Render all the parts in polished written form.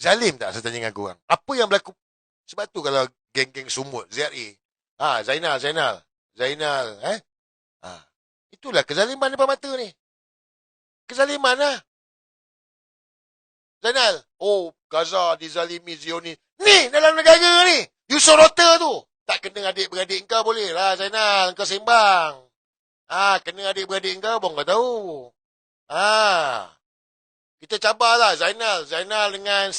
Zalim tak saya tanya dengan korang? Apa yang berlaku? Sebab tu kalau geng-geng sumut, ZA. Zainal, itulah kezaliman depan mata ni. Kezaliman lah. Zainal, Gaza dizalimi Zionis. Ni dalam negara ni. Yusuf Rota tu. Tak kena adik-beradik kau boleh lah Zainal. Kau sembang. Kena adik-beradik kau pun kau tahu. Kita cabarlah Zainal dengan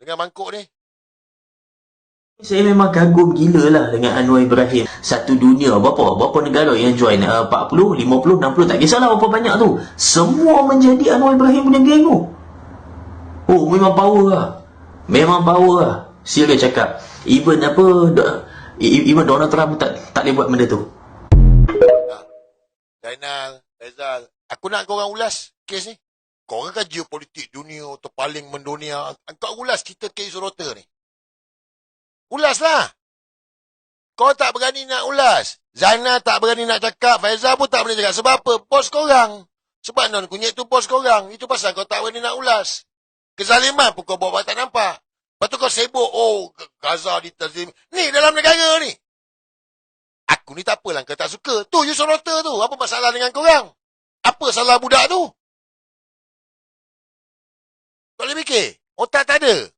dengan mangkuk ni. Saya memang kagum gila lah dengan Anwar Ibrahim. Satu dunia, berapa negara yang join? 40, 50, 60, tak kisahlah berapa banyak tu. Semua menjadi Anwar Ibrahim punya geng tu. Memang power lah. Sila cakap. Even Donald Trump tak boleh buat benda tu. Zainal, Faizal, aku nak korang ulas kes ni. Korang kan geopolitik dunia terpaling mendunia. Kau ulas cerita kes Rota ni. Ulaslah. Kau tak berani nak ulas. Zainal tak berani nak cakap. Faizal pun tak berani cakap. Sebab apa? Bos korang. Sebab non kunyit tu bos korang. Itu pasal kau tak berani nak ulas. Kezaliman pun kau buat tak nampak. Lepas tu kau sibuk. Gaza ditazim. Ni dalam negara ni. Aku ni tak apalah kau tak suka. Tu Yusuf Rota tu. Apa masalah dengan korang? Apa salah budak tu? Kau boleh fikir? Otak tak ada.